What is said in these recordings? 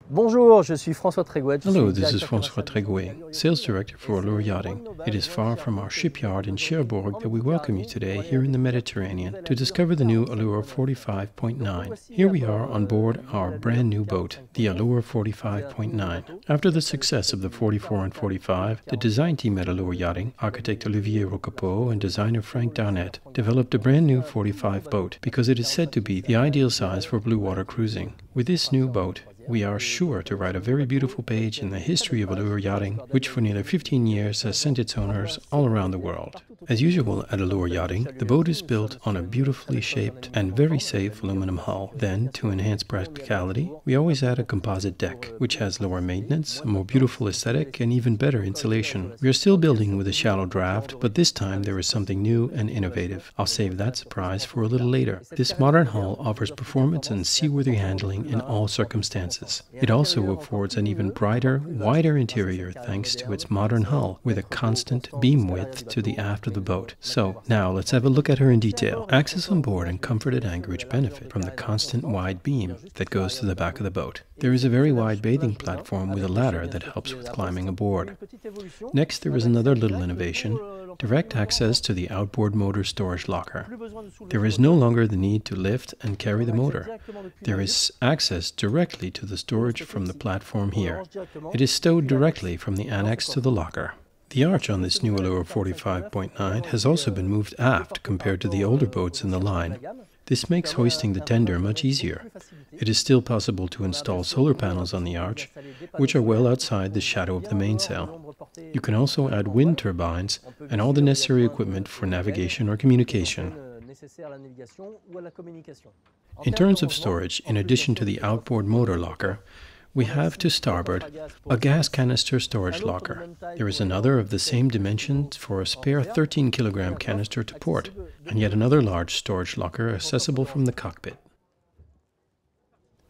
Bonjour, je suis François Tréguet. Hello, this is François Tréguet, Sales Director for Allure Yachting. It is far from our shipyard in Cherbourg that we welcome you today here in the Mediterranean to discover the new Allure 45.9. Here we are on board our brand new boat, the Allure 45.9. After the success of the 44 and 45, the design team at Allure Yachting, architect Olivier Rocapot and designer Frank Darnett, developed a brand new 45 boat because it is said to be the ideal size for blue water cruising. With this new boat, we are sure to write a very beautiful page in the history of Allure Yachting, which for nearly 15 years has sent its owners all around the world. As usual at Allure Yachting, the boat is built on a beautifully shaped and very safe aluminum hull. Then, to enhance practicality, we always add a composite deck, which has lower maintenance, a more beautiful aesthetic, and even better insulation. We are still building with a shallow draft, but this time there is something new and innovative. I'll save that surprise for a little later. This modern hull offers performance and seaworthy handling in all circumstances. It also affords an even brighter, wider interior thanks to its modern hull, with a constant beam width to the aft of the boat. So, now let's have a look at her in detail. Access on board and comfort at Anchorage benefit from the constant wide beam that goes to the back of the boat. There is a very wide bathing platform with a ladder that helps with climbing aboard. Next, there is another little innovation: direct access to the outboard motor storage locker. There is no longer the need to lift and carry the motor. There is access directly to the storage from the platform here. It is stowed directly from the annex to the locker. The arch on this new Allure 45.9 has also been moved aft compared to the older boats in the line. This makes hoisting the tender much easier. It is still possible to install solar panels on the arch, which are well outside the shadow of the mainsail. You can also add wind turbines and all the necessary equipment for navigation or communication. In terms of storage, in addition to the outboard motor locker, we have to starboard a gas canister storage locker. There is another of the same dimensions for a spare 13-kilogram canister to port, and yet another large storage locker accessible from the cockpit.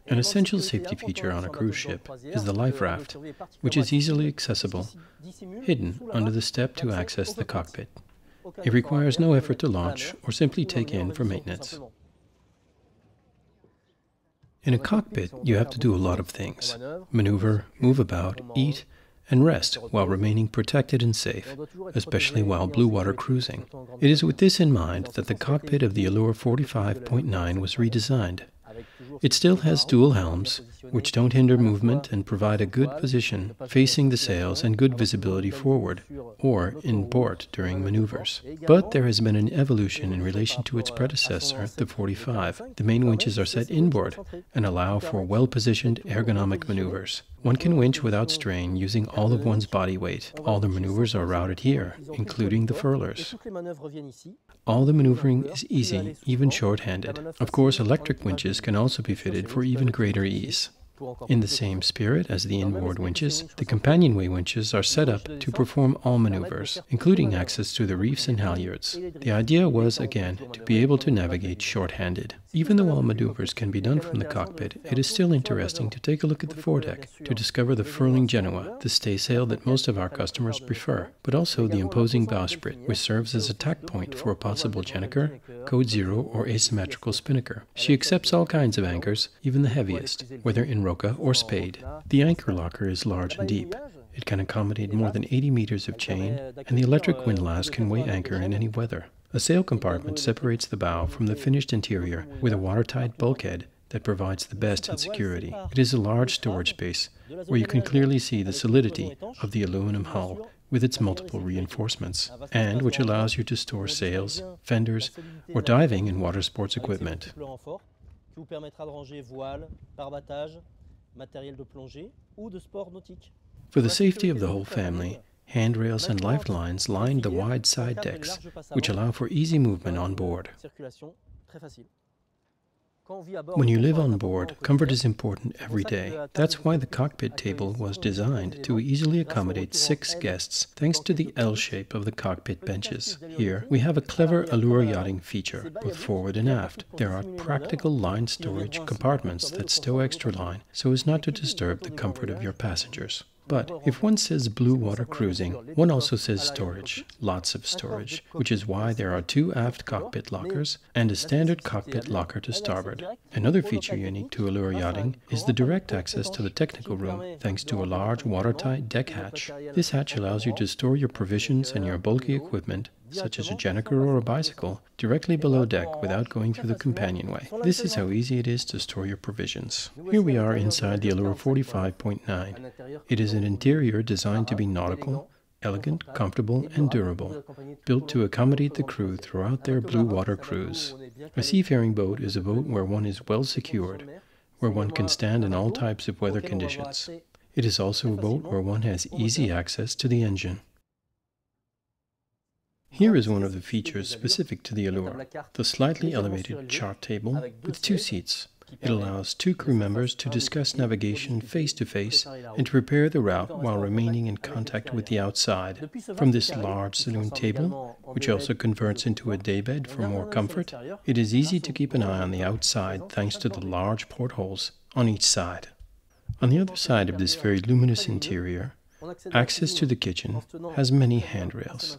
An essential safety feature on a cruise ship is the life raft, which is easily accessible, hidden under the step to access the cockpit. It requires no effort to launch or simply take in for maintenance. In a cockpit, you have to do a lot of things: maneuver, move about, eat, and rest while remaining protected and safe, especially while blue water cruising. It is with this in mind that the cockpit of the Allure 45.9 was redesigned. It still has dual helms, which don't hinder movement and provide a good position facing the sails and good visibility forward or in port during maneuvers. But there has been an evolution in relation to its predecessor, the 45. The main winches are set inboard and allow for well-positioned ergonomic maneuvers. One can winch without strain using all of one's body weight. All the maneuvers are routed here, including the furlers. All the maneuvering is easy, even short-handed. Of course, electric winches can also be fitted for even greater ease. In the same spirit as the inboard winches, the companionway winches are set up to perform all maneuvers, including access to the reefs and halyards. The idea was, again, to be able to navigate short-handed. Even though all maneuvers can be done from the cockpit, it is still interesting to take a look at the foredeck to discover the furling Genoa, the staysail that most of our customers prefer, but also the imposing bowsprit, which serves as a tack point for a possible gennaker, code zero, or asymmetrical spinnaker. She accepts all kinds of anchors, even the heaviest, whether in roca or spade. The anchor locker is large and deep. It can accommodate more than 80 meters of chain, and the electric windlass can weigh anchor in any weather. A sail compartment separates the bow from the finished interior with a watertight bulkhead that provides the best in security. It is a large storage space where you can clearly see the solidity of the aluminum hull with its multiple reinforcements, and which allows you to store sails, fenders, or diving and water sports equipment. For the safety of the whole family, handrails and lifelines line the wide side decks, which allow for easy movement on board. When you live on board, comfort is important every day. That's why the cockpit table was designed to easily accommodate 6 guests, thanks to the L shape of the cockpit benches. Here, we have a clever Allure Yachting feature, both forward and aft. There are practical line storage compartments that stow extra line so as not to disturb the comfort of your passengers. But if one says blue water cruising, one also says storage, lots of storage, which is why there are 2 aft cockpit lockers and a standard cockpit locker to starboard. Another feature unique to Allure Yachting is the direct access to the technical room, thanks to a large watertight deck hatch. This hatch allows you to store your provisions and your bulky equipment, such as a generator or a bicycle, directly below deck without going through the companionway. This is how easy it is to store your provisions. Here we are inside the Allure 45.9. It is an interior designed to be nautical, elegant, comfortable, and durable, built to accommodate the crew throughout their blue water cruise. A seafaring boat is a boat where one is well secured, where one can stand in all types of weather conditions. It is also a boat where one has easy access to the engine. Here is one of the features specific to the Allure, the slightly elevated chart table with 2 seats. It allows 2 crew members to discuss navigation face-to-face and to prepare the route while remaining in contact with the outside. From this large saloon table, which also converts into a daybed for more comfort, it is easy to keep an eye on the outside thanks to the large portholes on each side. On the other side of this very luminous interior, access to the kitchen has many handrails.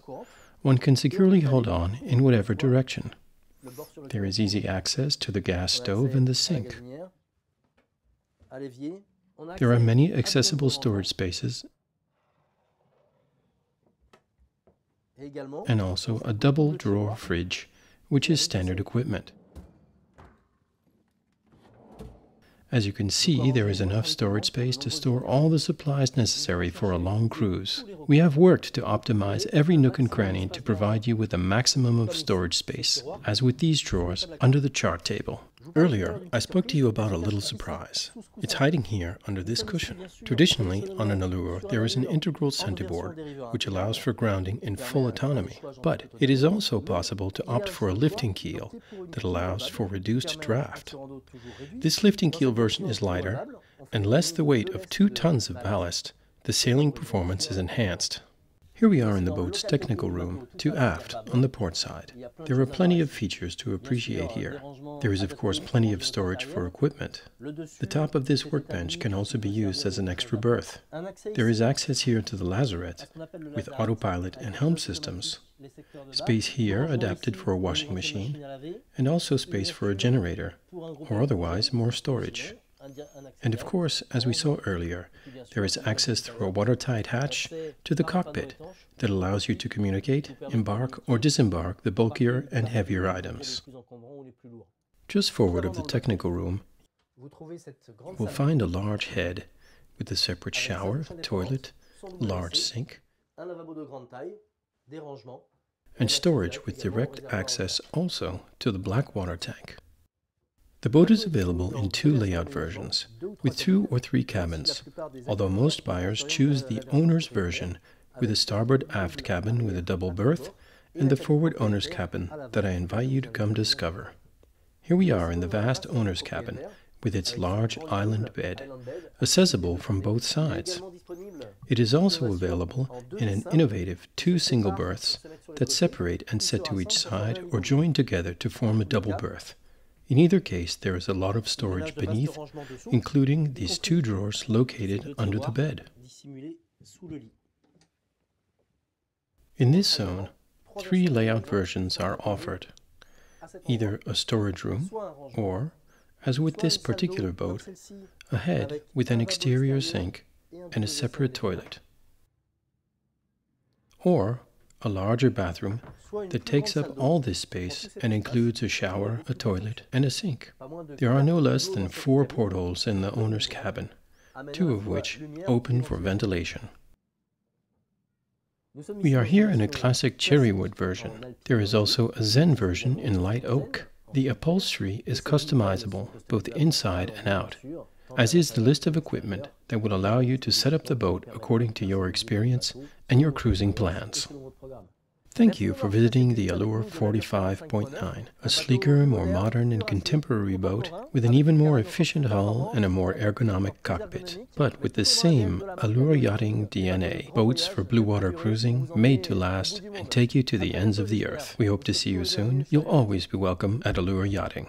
One can securely hold on in whatever direction. There is easy access to the gas stove and the sink. There are many accessible storage spaces and also a double drawer fridge, which is standard equipment. As you can see, there is enough storage space to store all the supplies necessary for a long cruise. We have worked to optimize every nook and cranny to provide you with a maximum of storage space, as with these drawers under the chart table. Earlier, I spoke to you about a little surprise. It's hiding here under this cushion. Traditionally, on an Allure, there is an integral centerboard, which allows for grounding in full autonomy. But it is also possible to opt for a lifting keel that allows for reduced draft. This lifting keel version is lighter, and less the weight of 2 tons of ballast, the sailing performance is enhanced. Here we are in the boat's technical room, to aft, on the port side. There are plenty of features to appreciate here. There is of course plenty of storage for equipment. The top of this workbench can also be used as an extra berth. There is access here to the lazarette, with autopilot and helm systems. Space here adapted for a washing machine, and also space for a generator, or otherwise more storage. And of course, as we saw earlier, there is access through a watertight hatch to the cockpit that allows you to communicate, embark or disembark the bulkier and heavier items. Just forward of the technical room, we'll find a large head with a separate shower, toilet, large sink, and storage with direct access also to the black water tank. The boat is available in 2 layout versions, with 2 or 3 cabins, although most buyers choose the owner's version with a starboard aft cabin with a double berth and the forward owner's cabin that I invite you to come discover. Here we are in the vast owner's cabin with its large island bed, accessible from both sides. It is also available in an innovative 2 single berths that separate and set to each side or join together to form a double berth. In either case, there is a lot of storage beneath, including these 2 drawers located under the bed. In this zone, 3 layout versions are offered, either a storage room or, as with this particular boat, a head with an exterior sink and a separate toilet, or a larger bathroom that takes up all this space and includes a shower, a toilet, and a sink. There are no less than 4 portholes in the owner's cabin, 2 of which open for ventilation. We are here in a classic cherrywood version. There is also a Zen version in light oak. The upholstery is customizable both inside and out, as is the list of equipment that will allow you to set up the boat according to your experience and your cruising plans. Thank you for visiting the Allure 45.9, a sleeker, more modern and contemporary boat with an even more efficient hull and a more ergonomic cockpit, but with the same Allure Yachting DNA. Boats for blue water cruising, made to last and take you to the ends of the earth. We hope to see you soon. You'll always be welcome at Allure Yachting.